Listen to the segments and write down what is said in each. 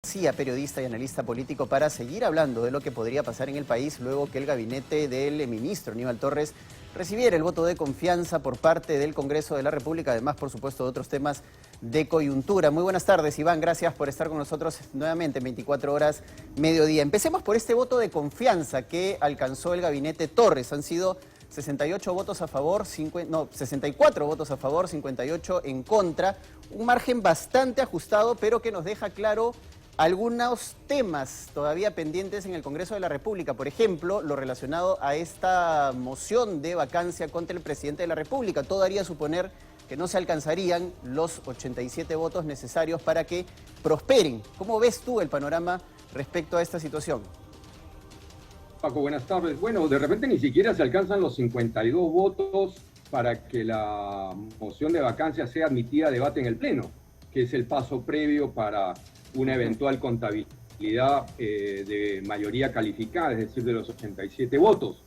García, periodista y analista político, para seguir hablando de lo que podría pasar en el país luego que el gabinete del ministro Aníbal Torres recibiera el voto de confianza por parte del Congreso de la República, además, por supuesto, de otros temas de coyuntura. Muy buenas tardes, Iván, gracias por estar con nosotros nuevamente en 24 horas mediodía. Empecemos por este voto de confianza que alcanzó el gabinete Torres. Han sido 68 votos a favor, 64 votos a favor, 58 en contra. Un margen bastante ajustado, pero que nos deja claro algunos temas todavía pendientes en el Congreso de la República. Por ejemplo, lo relacionado a esta moción de vacancia contra el presidente de la República. Todo haría suponer que no se alcanzarían los 87 votos necesarios para que prosperen. ¿Cómo ves tú el panorama respecto a esta situación? Paco, buenas tardes. Bueno, de repente ni siquiera se alcanzan los 52 votos para que la moción de vacancia sea admitida a debate en el Pleno, que es el paso previo para una eventual contabilidad de mayoría calificada, es decir, de los 87 votos.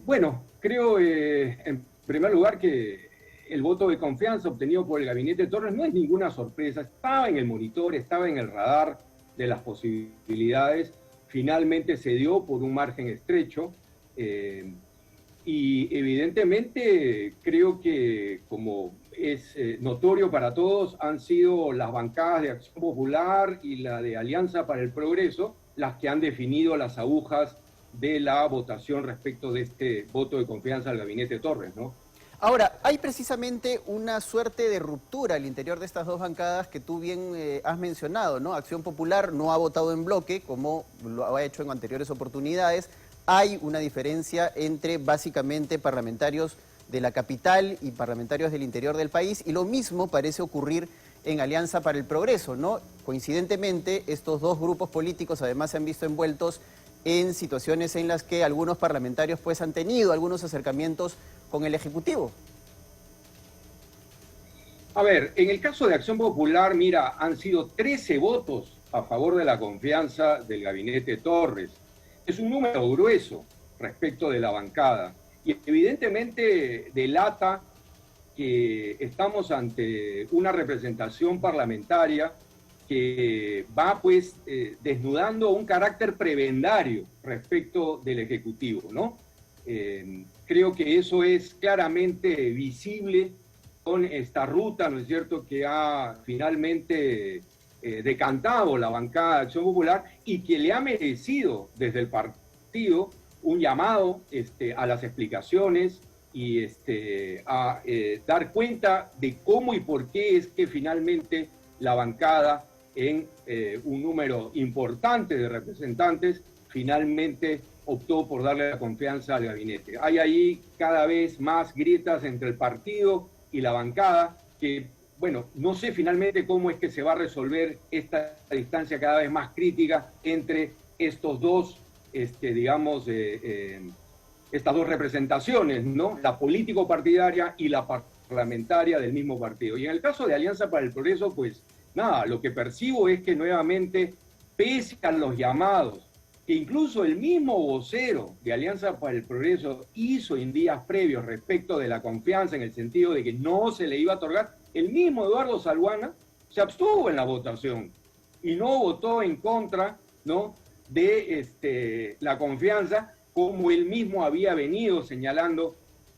Bueno, creo en primer lugar que el voto de confianza obtenido por el gabinete Torres no es ninguna sorpresa, estaba en el monitor, estaba en el radar de las posibilidades. Finalmente se dio por un margen estrecho y evidentemente creo que, como es notorio para todos, han sido las bancadas de Acción Popular y la de Alianza para el Progreso las que han definido las agujas de la votación respecto de este voto de confianza al gabinete Torres, ¿no? Ahora, hay precisamente una suerte de ruptura al interior de estas dos bancadas que tú bien has mencionado, ¿no? Acción Popular no ha votado en bloque, como lo ha hecho en anteriores oportunidades. Hay una diferencia entre básicamente parlamentarios de la capital y parlamentarios del interior del país, y lo mismo parece ocurrir en Alianza para el Progreso, ¿no? Coincidentemente, estos dos grupos políticos además se han visto envueltos en situaciones en las que algunos parlamentarios pues han tenido algunos acercamientos con el Ejecutivo. A ver, en el caso de Acción Popular, mira, han sido 13 votos a favor de la confianza del gabinete Torres. Es un número grueso respecto de la bancada y evidentemente delata que estamos ante una representación parlamentaria que va pues desnudando un carácter prebendario respecto del Ejecutivo, ¿no? Creo que eso es claramente visible con esta ruta, ¿no es cierto?, que ha finalmente decantado la bancada de Acción Popular y que le ha merecido desde el partido un llamado a las explicaciones y a dar cuenta de cómo y por qué es que finalmente la bancada, en un número importante de representantes, finalmente optó por darle la confianza al gabinete. Hay ahí cada vez más grietas entre el partido y la bancada, que, bueno, no sé finalmente cómo es que se va a resolver esta distancia cada vez más crítica entre estos dos, digamos, estas dos representaciones, ¿no? La político-partidaria y la parlamentaria del mismo partido. Y en el caso de Alianza para el Progreso, pues nada, lo que percibo es que nuevamente, pese a los llamados que incluso el mismo vocero de Alianza para el Progreso hizo en días previos respecto de la confianza, en el sentido de que no se le iba a otorgar, el mismo Eduardo Salguana se abstuvo en la votación y no votó en contra, ¿no?, de la confianza, como él mismo había venido señalando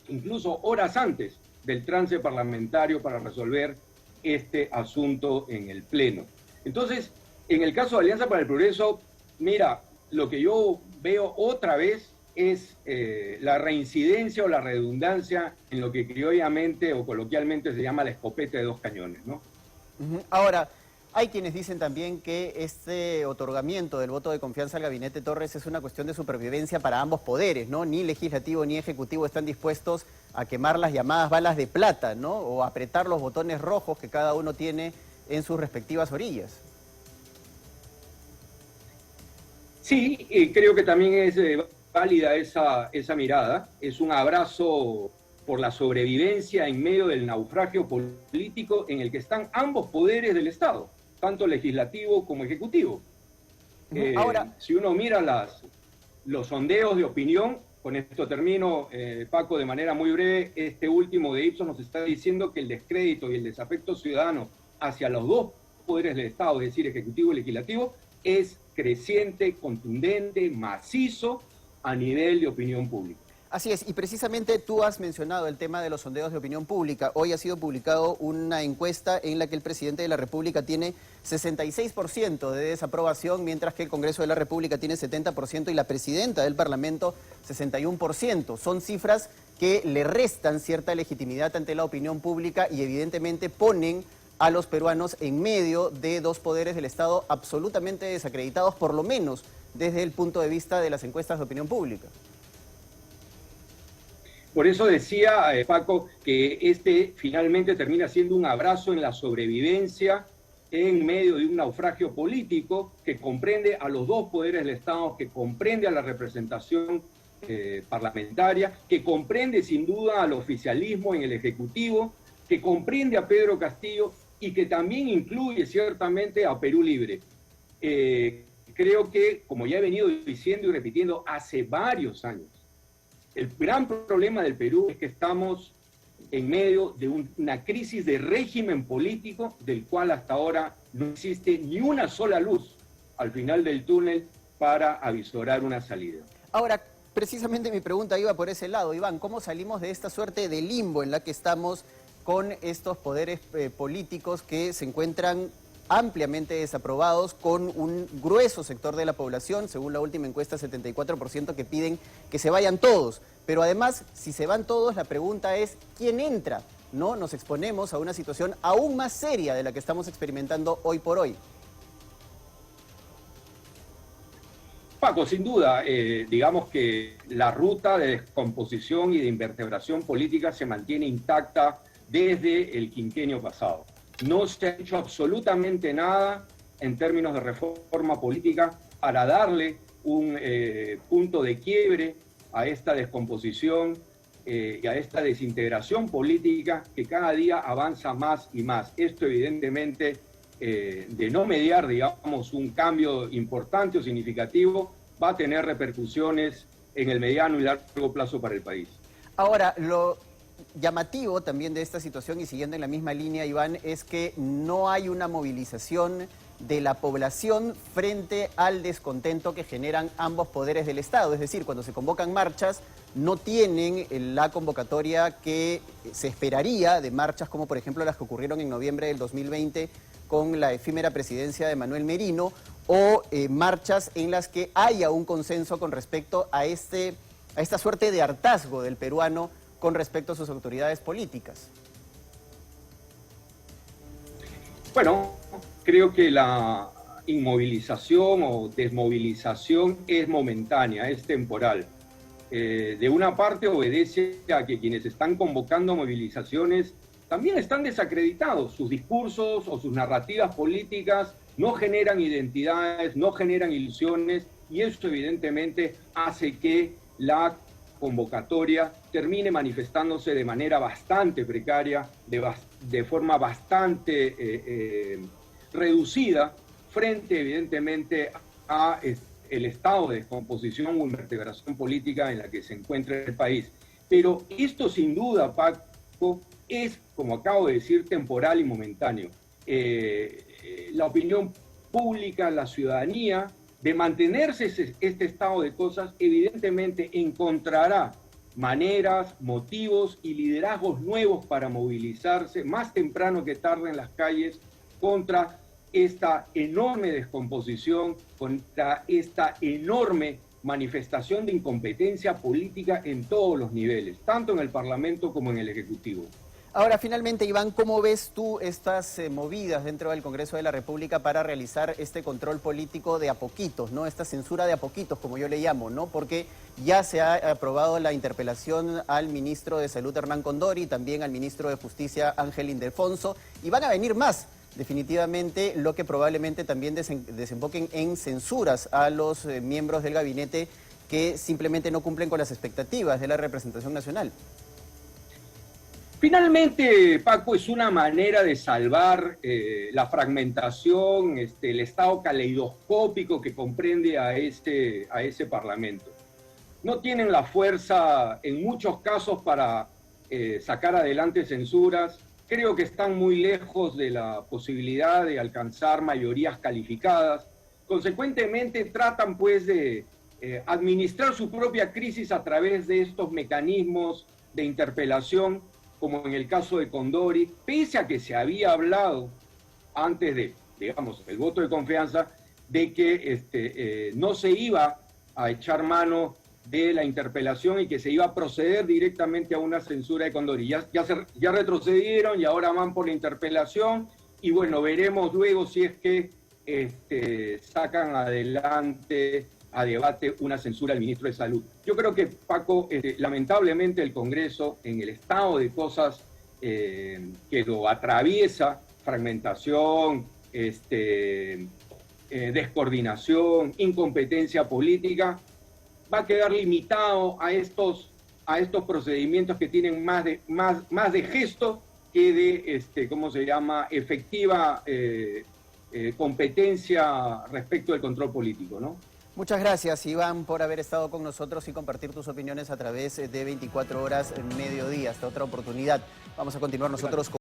incluso horas antes del trance parlamentario para resolver este asunto en el Pleno. Entonces, en el caso de Alianza para el Progreso, mira, lo que yo veo otra vez es la reincidencia o la redundancia en lo que criollamente o coloquialmente se llama la escopeta de dos cañones, ¿no? Ahora, hay quienes dicen también que este otorgamiento del voto de confianza al gabinete Torres es una cuestión de supervivencia para ambos poderes, ¿no? Ni legislativo ni ejecutivo están dispuestos a quemar las llamadas balas de plata, ¿no?, o apretar los botones rojos que cada uno tiene en sus respectivas orillas. Sí, creo que también es válida esa mirada. Es un abrazo por la sobrevivencia en medio del naufragio político en el que están ambos poderes del Estado, tanto legislativo como ejecutivo. Ahora, si uno mira los sondeos de opinión, con esto termino, Paco, de manera muy breve, este último de Ipsos nos está diciendo que el descrédito y el desafecto ciudadano hacia los dos poderes del Estado, es decir, Ejecutivo y Legislativo, es creciente, contundente, macizo a nivel de opinión pública. Así es, y precisamente tú has mencionado el tema de los sondeos de opinión pública. Hoy ha sido publicado una encuesta en la que el presidente de la República tiene 66% de desaprobación, mientras que el Congreso de la República tiene 70% y la presidenta del Parlamento 61%. Son cifras que le restan cierta legitimidad ante la opinión pública y evidentemente ponen a los peruanos en medio de dos poderes del Estado absolutamente desacreditados, por lo menos desde el punto de vista de las encuestas de opinión pública. Por eso decía, Paco, que este finalmente termina siendo un abrazo en la sobrevivencia en medio de un naufragio político que comprende a los dos poderes del Estado, que comprende a la representación parlamentaria, que comprende sin duda al oficialismo en el Ejecutivo, que comprende a Pedro Castillo y que también incluye ciertamente a Perú Libre. Creo que, como ya he venido diciendo y repitiendo hace varios años, el gran problema del Perú es que estamos en medio de una crisis de régimen político del cual hasta ahora no existe ni una sola luz al final del túnel para avisorar una salida. Ahora, precisamente mi pregunta iba por ese lado. Iván, ¿cómo salimos de esta suerte de limbo en la que estamos con estos poderes políticos que se encuentran ampliamente desaprobados, con un grueso sector de la población, según la última encuesta 74%, que piden que se vayan todos? Pero además, si se van todos, la pregunta es ¿quién entra? ¿No? Nos exponemos a una situación aún más seria de la que estamos experimentando hoy por hoy. Paco, sin duda, digamos que la ruta de descomposición y de invertebración política se mantiene intacta desde el quinquenio pasado. No se ha hecho absolutamente nada en términos de reforma política para darle un punto de quiebre a esta descomposición y a esta desintegración política que cada día avanza más y más. Esto evidentemente, de no mediar, digamos, un cambio importante o significativo, va a tener repercusiones en el mediano y largo plazo para el país. Ahora, lo llamativo también de esta situación, y siguiendo en la misma línea, Iván, es que no hay una movilización de la población frente al descontento que generan ambos poderes del Estado. Es decir, cuando se convocan marchas, no tienen la convocatoria que se esperaría de marchas como por ejemplo las que ocurrieron en noviembre del 2020 con la efímera presidencia de Manuel Merino, o marchas en las que haya un consenso con respecto a esta suerte de hartazgo del peruano con respecto a sus autoridades políticas. Bueno, creo que la inmovilización o desmovilización es momentánea, es temporal. De una parte obedece a que quienes están convocando movilizaciones también están desacreditados. Sus discursos o sus narrativas políticas no generan identidades, no generan ilusiones, y eso evidentemente hace que la convocatoria termine manifestándose de manera bastante precaria, de forma bastante reducida, frente evidentemente a el estado de descomposición o invertebración política en la que se encuentra el país. Pero esto sin duda, Paco, es, como acabo de decir, temporal y momentáneo. La opinión pública, la ciudadanía, de mantenerse este estado de cosas, evidentemente encontrará maneras, motivos y liderazgos nuevos para movilizarse más temprano que tarde en las calles contra esta enorme descomposición, contra esta enorme manifestación de incompetencia política en todos los niveles, tanto en el Parlamento como en el Ejecutivo. Ahora, finalmente, Iván, ¿cómo ves tú estas movidas dentro del Congreso de la República para realizar este control político de a poquitos, ¿no? Esta censura de a poquitos, como yo le llamo, ¿no? Porque ya se ha aprobado la interpelación al ministro de Salud, Hernán Condori, y también al ministro de Justicia, Ángel Ildefonso, y van a venir más, definitivamente, lo que probablemente también desemboquen en censuras a los miembros del gabinete que simplemente no cumplen con las expectativas de la representación nacional. Finalmente, Paco, es una manera de salvar la fragmentación, el estado caleidoscópico que comprende a ese Parlamento. No tienen la fuerza, en muchos casos, para sacar adelante censuras. creo que están muy lejos de la posibilidad de alcanzar mayorías calificadas. Consecuentemente tratan pues de administrar su propia crisis a través de estos mecanismos de interpelación, como en el caso de Condori, pese a que se había hablado antes de, digamos, el voto de confianza, de que no se iba a echar mano de la interpelación y que se iba a proceder directamente a una censura de Condori. Ya retrocedieron y ahora van por la interpelación y bueno, veremos luego si es que sacan adelante a debate una censura al ministro de Salud. Yo creo que, Paco, lamentablemente el Congreso, en el estado de cosas que lo atraviesa, fragmentación, descoordinación, incompetencia política, va a quedar limitado a estos procedimientos que tienen más de gesto que de, ¿cómo se llama?, efectiva competencia respecto del control político, ¿no? Muchas gracias, Iván, por haber estado con nosotros y compartir tus opiniones a través de 24 horas en mediodía. Hasta otra oportunidad. Vamos a continuar nosotros con